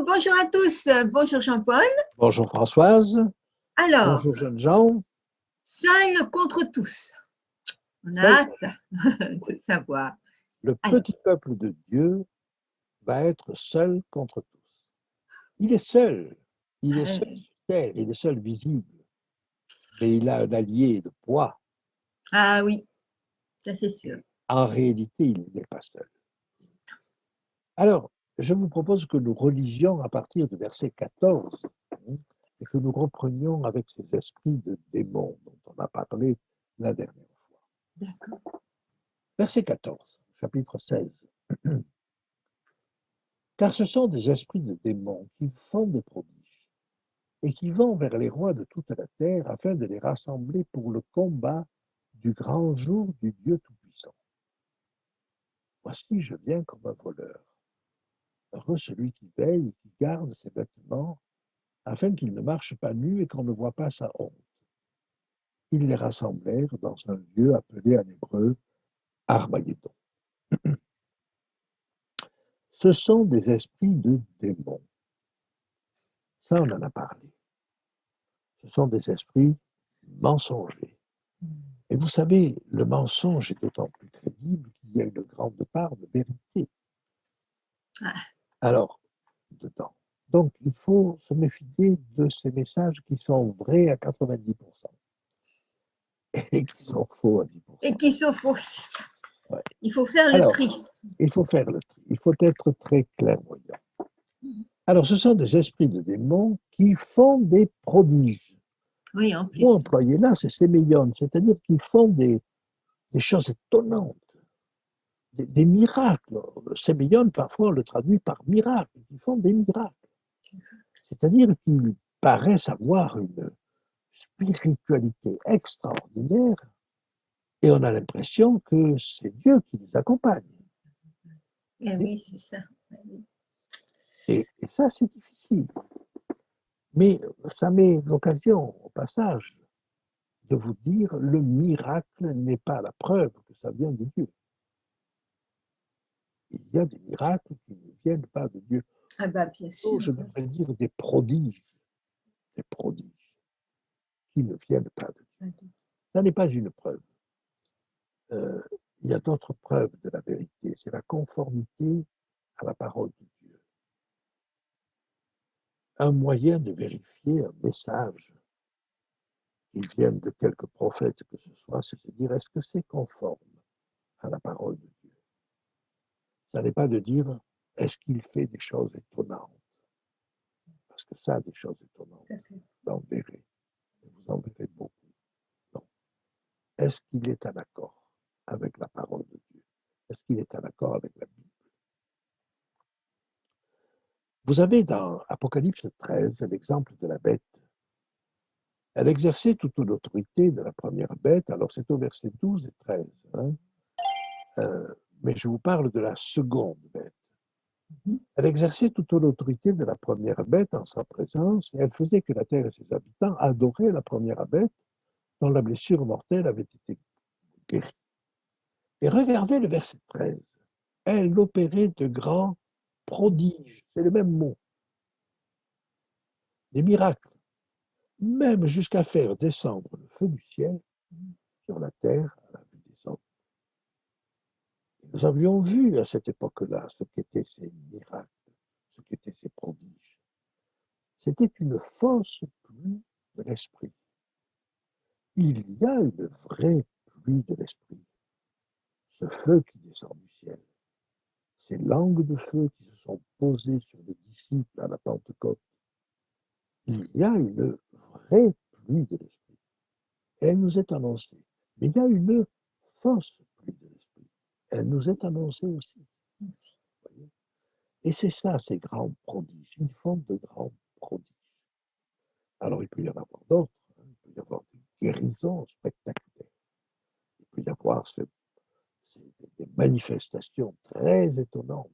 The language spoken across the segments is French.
Bonjour à tous. Bonjour Jean-Paul. Bonjour Françoise, Alors, bonjour jeunes gens. seul contre tous. On a Seul, hâte de savoir. le Alors, petit peuple de Dieu va être seul contre tous. Il est seul sur terre, il est seul visible, mais il a un allié de poids. ah oui, ça c'est sûr. En réalité, il n'est pas seul. Alors, je vous propose que nous relisions à partir du verset 14 et que nous reprenions avec ces esprits de démons dont on a parlé la dernière fois. D'accord. Verset 14, chapitre 16. Car ce sont des esprits de démons qui font des prodiges et qui vont vers les rois de toute la terre afin de les rassembler pour le combat du grand jour du Dieu Tout-Puissant. Voici, je viens comme un voleur. Heureux celui qui veille et qui garde ses vêtements afin qu'il ne marche pas nu et qu'on ne voit pas sa honte. Ils les rassemblèrent dans un lieu appelé en hébreu Armageddon. Ce sont des esprits de démons. Ça, on en a parlé. Ce sont des esprits mensongers. Et vous savez, le mensonge est d'autant plus crédible qu'il y a une grande part de vérité. Ah. Alors, dedans. Donc, il faut se méfier de ces messages qui sont vrais à 90% et qui sont faux à 10%. Et qui sont fausses. Ouais. Il faut faire le Alors, tri. il faut faire le tri. Il faut être très clairvoyant. Alors, ce sont des esprits de démons qui font des prodiges. Oui, en Le plus. mot employé là, c'est séméion, c'est-à-dire qu'ils font des choses étonnantes. Des miracles. Séméion, parfois, on le traduit par miracle. Ils font des miracles. C'est-à-dire qu'ils paraissent avoir une spiritualité extraordinaire et on a l'impression que c'est Dieu qui les accompagne. Oui, c'est ça. Et ça, c'est difficile. Mais ça met l'occasion, au passage, de vous dire le miracle n'est pas la preuve que ça vient de Dieu. Il y a des miracles qui ne viennent pas de Dieu. Ah bah, bien sûr. Je devrais dire des prodiges qui ne viennent pas de Dieu. Ça n'est pas une preuve. Il y a d'autres preuves de la vérité. C'est la conformité à la parole de Dieu. Un moyen de vérifier un message qui vient de quelque prophète que ce soit, c'est de dire est-ce que c'est conforme à la parole de Dieu. Ça n'est pas de dire est-ce qu'il fait des choses étonnantes. Parce que ça, des choses étonnantes, vous en verrez. Vous en verrez beaucoup. Non. Est-ce qu'il est en accord avec la parole de Dieu? Est-ce qu'il est en accord avec la Bible? Vous avez dans Apocalypse 13 l'exemple de la bête. Elle exerçait toute l'autorité de la première bête, alors c'est au verset 12 et 13. Mais je vous parle de la seconde bête. Elle exerçait toute l'autorité de la première bête en sa présence, et elle faisait que la terre et ses habitants adoraient la première bête dont la blessure mortelle avait été guérie. Et regardez le verset 13. Elle opérait de grands prodiges, c'est le même mot, des miracles, même jusqu'à faire descendre le feu du ciel sur la terre à la vue des hommes. Nous avions vu à cette époque-là ce qu'étaient ces miracles, ce qu'étaient ces prodiges. C'était une fausse pluie de l'esprit. Il y a une vraie pluie de l'esprit, ce feu qui descend du ciel, ces langues de feu qui se sont posées sur les disciples à la Pentecôte. Il y a une vraie pluie de l'esprit. Elle nous est annoncée. Mais il y a une fausse pluie de l'esprit. Elle nous est annoncée aussi. Voyez. Et c'est ça, ces grands prodiges. Ils font de grands prodiges. Alors, il peut y en avoir d'autres. Il peut y avoir des guérisons spectaculaires. Il peut y avoir des manifestations très étonnantes.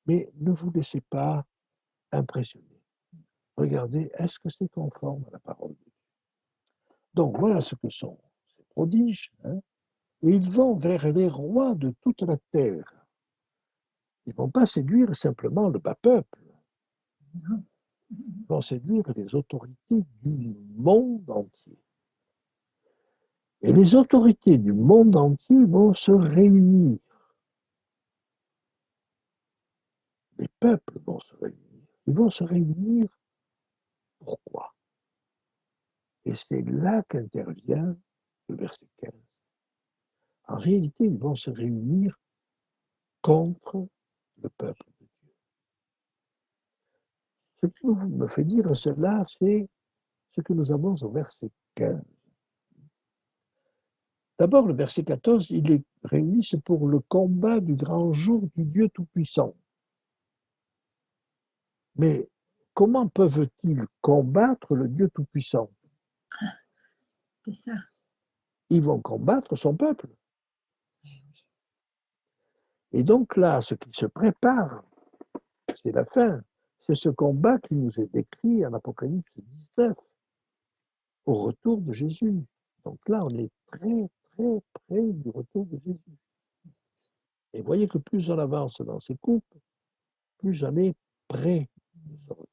Mais ne vous laissez pas impressionner. Regardez, est-ce que c'est conforme à la parole de Dieu? Donc, voilà ce que sont ces prodiges. Et ils vont vers les rois de toute la terre. Ils ne vont pas séduire simplement le bas peuple. Non. Ils vont séduire les autorités du monde entier. Et les autorités du monde entier vont se réunir. Les peuples vont se réunir. Ils vont se réunir pourquoi? Et c'est là qu'intervient le verset 15. En réalité, ils vont se réunir contre le peuple de Dieu. Ce qui me fait dire cela, c'est ce que nous avons au verset 15. D'abord, le verset 14, il les réunissent pour le combat du grand jour du Dieu Tout-Puissant. Mais comment peuvent-ils combattre le Dieu Tout-Puissant? C'est ça. Ils vont combattre son peuple. Et donc là, ce qui se prépare, c'est la fin. C'est ce combat qui nous est décrit en Apocalypse 19, au retour de Jésus. Donc là, on est très, très près du retour de Jésus. Et voyez que plus on avance dans ces coupes, plus on est près de ce retour.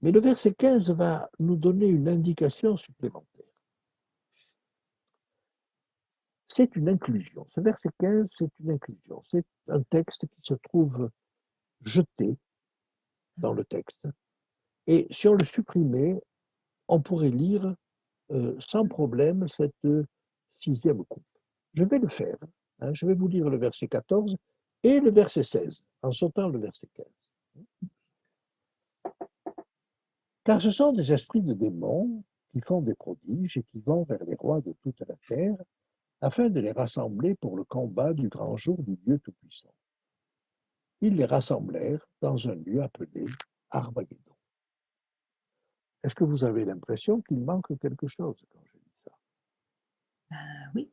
Mais le verset 15 va nous donner une indication supplémentaire. C'est une inclusion. Ce verset 15, c'est une inclusion. C'est un texte qui se trouve jeté dans le texte. Et si on le supprimait, on pourrait lire sans problème cette sixième coupe. Je vais le faire. Hein, je vais vous lire le verset 14 et le verset 16, en sautant le verset 15. Car ce sont des esprits de démons qui font des prodiges et qui vont vers les rois de toute la terre, afin de les rassembler pour le combat du grand jour du Dieu Tout-Puissant. Ils les rassemblèrent dans un lieu appelé Armageddon. Est-ce que vous avez l'impression qu'il manque quelque chose quand je dis ça? Oui.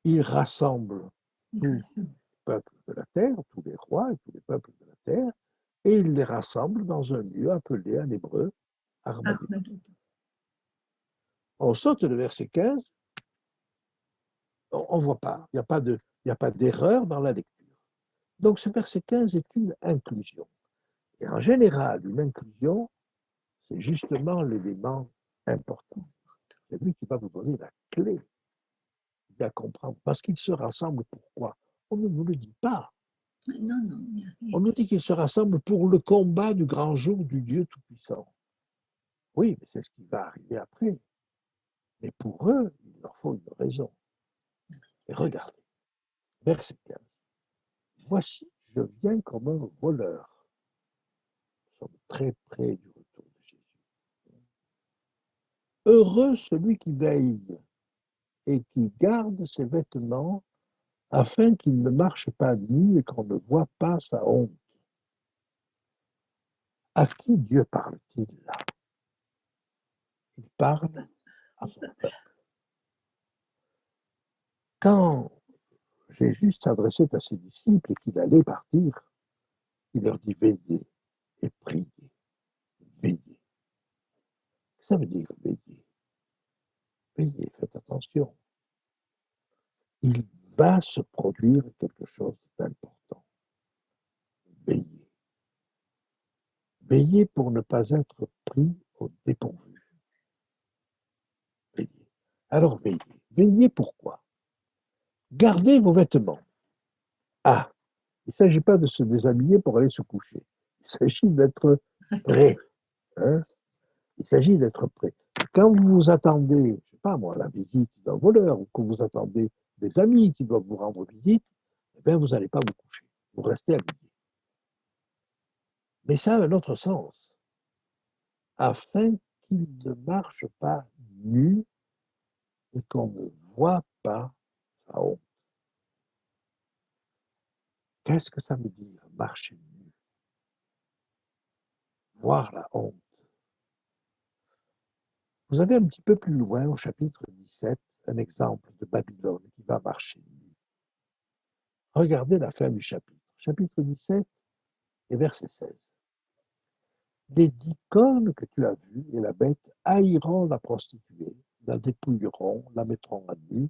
Ils rassemblent tous les peuples de la terre, tous les rois et tous les peuples de la terre, et ils les rassemblent dans un lieu appelé en hébreu Armageddon. On saute le verset 15, on ne voit pas, il n'y a pas d'erreur dans la lecture. Donc ce verset 15 est une inclusion. Et en général, une inclusion, c'est justement l'élément important. C'est lui qui va vous donner la clé à comprendre. Parce qu'ils se rassemblent pourquoi? On ne nous le dit pas. Non, non. On nous dit qu'ils se rassemblent pour le combat du grand jour du Dieu Tout-Puissant. Oui, mais c'est ce qui va arriver après. Mais pour eux, il leur faut une raison. Et regardez, verset 15. Voici, je viens comme un voleur. Nous sommes très près du retour de Jésus. Heureux celui qui veille et qui garde ses vêtements afin qu'il ne marche pas nu et qu'on ne voit pas sa honte. À qui Dieu parle-t-il là? Il parle à son peuple. Quand Jésus s'adressait à ses disciples et qu'il allait partir, il leur dit veillez et priez. Veillez. Ça veut dire veillez. Veillez, faites attention. Il va se produire quelque chose d'important. Veillez. Veillez pour ne pas être pris au dépourvu. Veillez. Alors veillez. Veillez pourquoi? Gardez vos vêtements. Ah, il ne s'agit pas de se déshabiller pour aller se coucher. Il s'agit d'être prêt. Hein? Il s'agit d'être prêt. Quand vous vous attendez, je ne sais pas moi, à la visite d'un voleur, ou que vous attendez des amis qui doivent vous rendre visite, eh bien, vous n'allez pas vous coucher. Vous restez habillé. Mais ça a un autre sens. Afin qu'il ne marche pas nu et qu'on ne voit pas sa honte. Qu'est-ce que ça veut dire, marcher nu? Voir la honte. Vous avez un petit peu plus loin, au chapitre 17, un exemple de Babylone qui va marcher nu. Regardez la fin du chapitre. Chapitre 17 et verset 16. Les 10 cornes que tu as vues et la bête haïront la prostituée, la dépouilleront, la mettront à nu,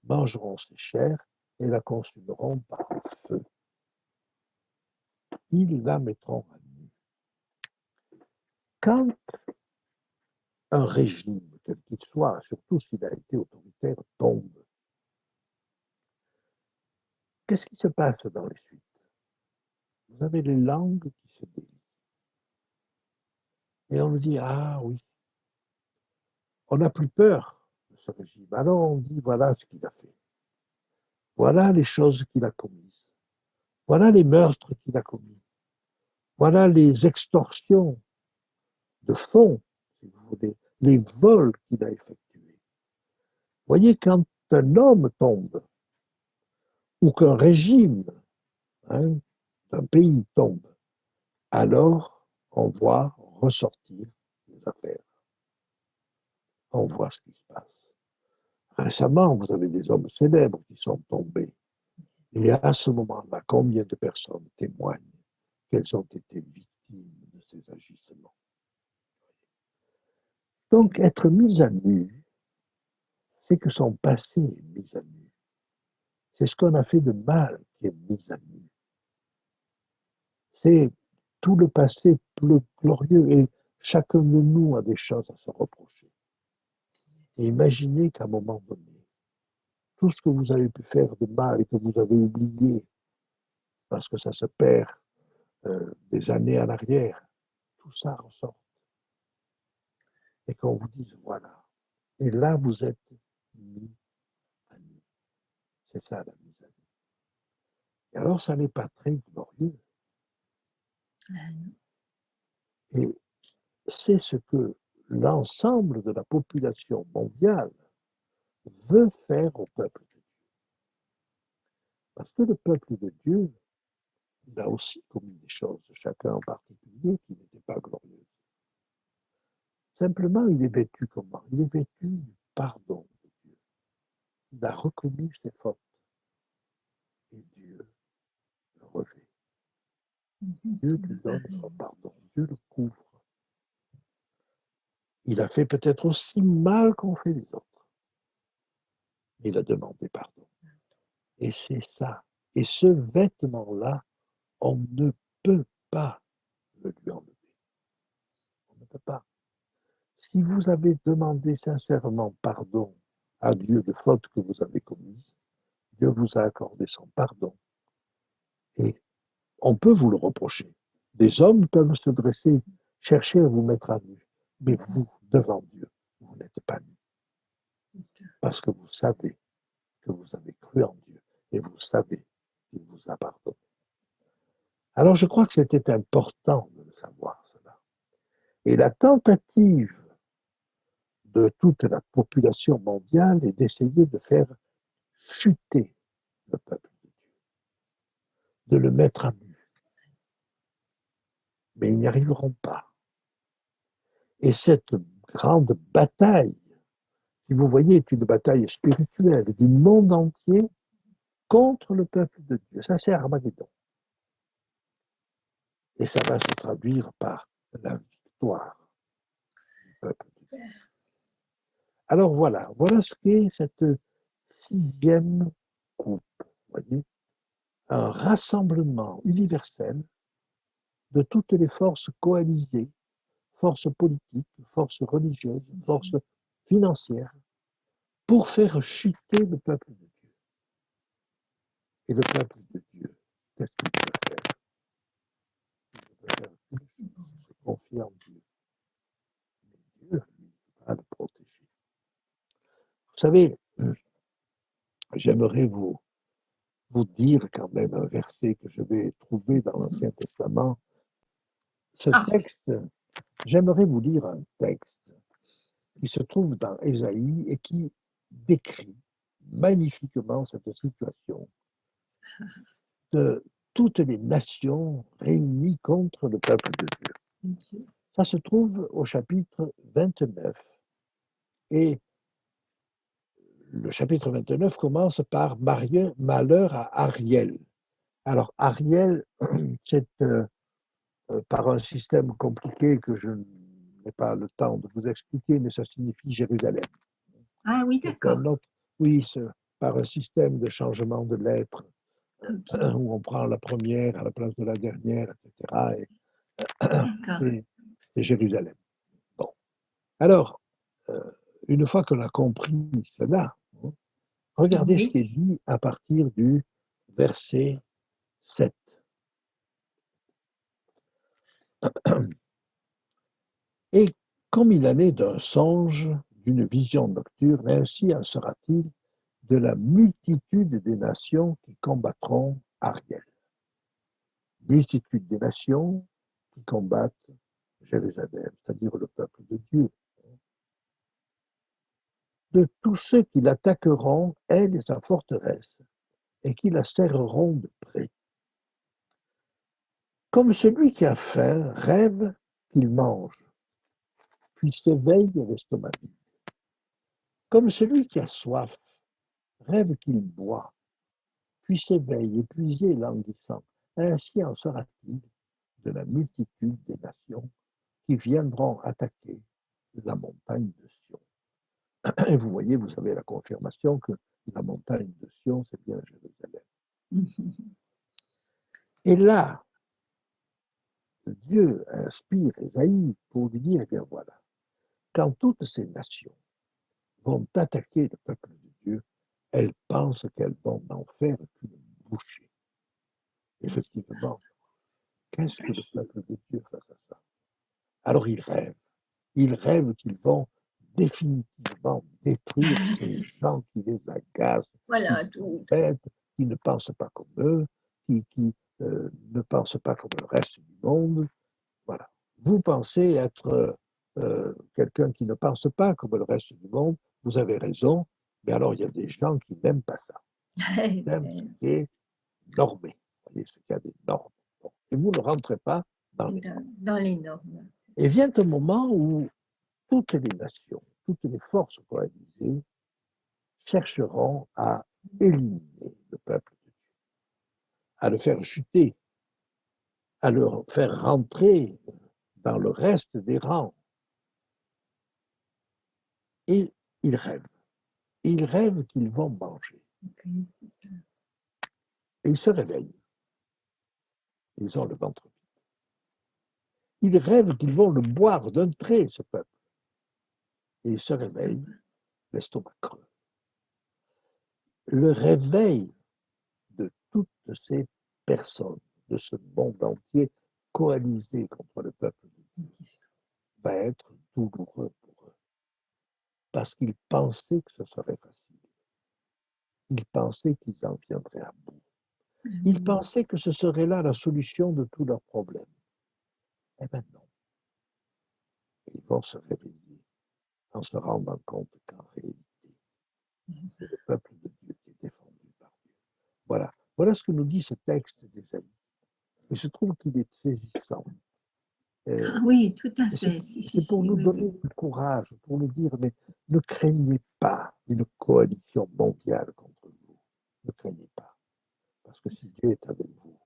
mangeront ses chairs et la consumeront par le feu. Ils la mettront à nu. quand un régime, quel qu'il soit, surtout s'il a été autoritaire, tombe, qu'est-ce qui se passe dans les suites? Vous avez les langues qui se délient. Et on nous dit, ah oui, on n'a plus peur de ce régime. Alors on dit, voilà ce qu'il a fait. Voilà les choses qu'il a commises. Voilà les meurtres qu'il a commis. Voilà les extorsions de fonds, si vous voulez, les vols qu'il a effectués. Voyez, quand un homme tombe, ou qu'un régime hein, d'un pays tombe, alors on voit ressortir les affaires. On voit ce qui se passe. Récemment, vous avez des hommes célèbres qui sont tombés. Et à ce moment-là, combien de personnes témoignent qu'elles ont été victimes de ces agissements? Donc, être mis à nu, c'est que son passé est mis à nu. C'est ce qu'on a fait de mal qui est mis à nu. C'est tout le passé, tout le glorieux, et chacun de nous a des choses à se reprocher. Et imaginez qu'à un moment donné, tout ce que vous avez pu faire de mal et que vous avez oublié, parce que ça se perd des années en arrière, tout ça ressort. Et qu'on vous dise, voilà. Et là, vous êtes mis à nu. C'est ça la mise à nu. Et alors, ça n'est pas très glorieux. Et c'est ce que l'ensemble de la population mondiale veut faire au peuple de Dieu. Parce que le peuple de Dieu, il a aussi commis des choses, chacun en particulier, qui n'étaient pas glorieuses. Simplement, il est vêtu comment? Il est vêtu du pardon de Dieu. Il a reconnu ses fautes. Et Dieu le revêt. Dieu lui donne son pardon. Dieu le couvre. Il a fait peut-être aussi mal qu'ont fait les autres. Il a demandé pardon. Et c'est ça. Et ce vêtement-là, on ne peut pas le lui enlever. On ne peut pas. Si vous avez demandé sincèrement pardon à Dieu de fautes que vous avez commises, Dieu vous a accordé son pardon. Et on peut vous le reprocher. Des hommes peuvent se dresser, chercher à vous mettre à nu. Mais vous, devant Dieu, vous n'êtes pas nu. Parce que vous savez que vous avez cru en Dieu et vous savez qu'il vous a pardonné. Alors je crois que c'était important de le savoir, cela. Et la tentative de toute la population mondiale est d'essayer de faire chuter le peuple de Dieu, de le mettre à nu. Mais ils n'y arriveront pas. Et cette grande bataille, qui vous voyez est une bataille spirituelle du monde entier contre le peuple de Dieu. Ça, c'est Armageddon. Et ça va se traduire par la victoire du peuple de Dieu. Alors voilà ce qu'est cette 6e coupe, vous voyez, un rassemblement universel de toutes les forces coalisées, forces politiques, forces religieuses, forces financières, pour faire chuter le peuple de Dieu. Et le peuple de Dieu, qu'est-ce qu'il peut faire? Il peut faire plus, il se confie en Dieu. Mais Dieu, lui, va le protéger. Vous savez, j'aimerais vous dire quand même un verset que je vais trouver dans l'Ancien Testament. Ce texte, j'aimerais vous lire un texte qui se trouve dans Ésaïe et qui décrit magnifiquement cette situation de toutes les nations réunies contre le peuple de Dieu. Ça se trouve au chapitre 29. Et le chapitre 29 commence par malheur à Ariel. Alors, Ariel, c'est par un système compliqué que je n'ai pas le temps de vous expliquer, mais ça signifie Jérusalem. Ah oui, d'accord. Oui, par un système de changement de lettres, où on prend la première à la place de la dernière, etc. Et c'est Jérusalem. Bon. Alors, une fois qu'on a compris cela, regardez ce qui est dit à partir du verset 7. Et comme il en est d'un songe, d'une vision nocturne, ainsi en sera-t-il de la multitude des nations qui combattront Ariel. Multitude des nations qui combattent Jérusalem, c'est-à-dire le peuple de Dieu. De tous ceux qui l'attaqueront, elle et sa forteresse, et qui la serreront de près. Comme celui qui a faim rêve qu'il mange, puis s'éveille l'estomac vide. Comme celui qui a soif rêve qu'il boit, puis s'éveille épuisé et languissant. Ainsi en sera-t-il de la multitude des nations qui viendront attaquer la montagne de Sion. Et vous voyez, vous avez la confirmation que la montagne de Sion, c'est bien Jérusalem. Et là, Dieu inspire Ésaïe pour lui dire, eh bien voilà, quand toutes ces nations vont attaquer le peuple de Dieu, elles pensent qu'elles vont en faire une bouchée. Effectivement, qu'est-ce que le peuple de Dieu face à ça? Alors ils rêvent qu'ils vont définitivement détruire ces gens qui les agacent, Voilà, qui sont bêtes, qui ne pensent pas comme eux, qui ne pensent pas comme le reste du monde. Voilà. Vous pensez être quelqu'un qui ne pense pas comme le reste du monde, vous avez raison, mais alors il y a des gens qui n'aiment pas ça. Ils aiment ce qui est normé. Vous voyez, ce qu'il y a des normes. Bon. Et vous ne rentrez pas dans les normes. Et vient un moment où toutes les nations, toutes les forces coalisées chercheront à éliminer le peuple de Dieu, à le faire chuter, à le faire rentrer dans le reste des rangs. Et ils rêvent. Ils rêvent qu'ils vont manger. Et ils se réveillent. Ils ont le ventre vide. Ils rêvent qu'ils vont le boire d'un trait, ce peuple. Et ils se réveillent, l'estomac creux. Le réveil de toutes ces personnes, de ce monde entier coalisé contre le peuple de Dieu, va être douloureux pour eux. Parce qu'ils pensaient que ce serait facile. Ils pensaient qu'ils en viendraient à bout. Ils pensaient que ce serait là la solution de tous leurs problèmes. Et maintenant, ils vont se réveiller en se rendant compte qu'en réalité, c'est le peuple de Dieu qui est défendu par Dieu. Voilà. Voilà ce que nous dit ce texte d'Ésaïe. Et je trouve qu'il est saisissant. Oui, tout à fait. C'est pour nous donner du courage, pour nous dire, mais ne craignez pas une coalition mondiale contre vous. Ne craignez pas. Parce que si Dieu est avec vous,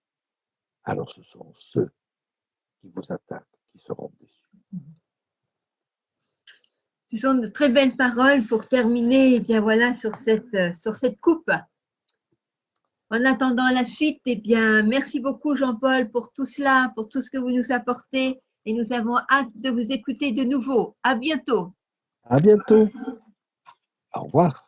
alors ce sont ceux qui vous attaquent qui seront déçus. Ce sont de très belles paroles pour terminer, eh bien voilà, sur cette coupe. En attendant la suite, eh bien, merci beaucoup Jean-Paul pour tout cela, pour tout ce que vous nous apportez et nous avons hâte de vous écouter de nouveau. À bientôt. À bientôt. Au revoir.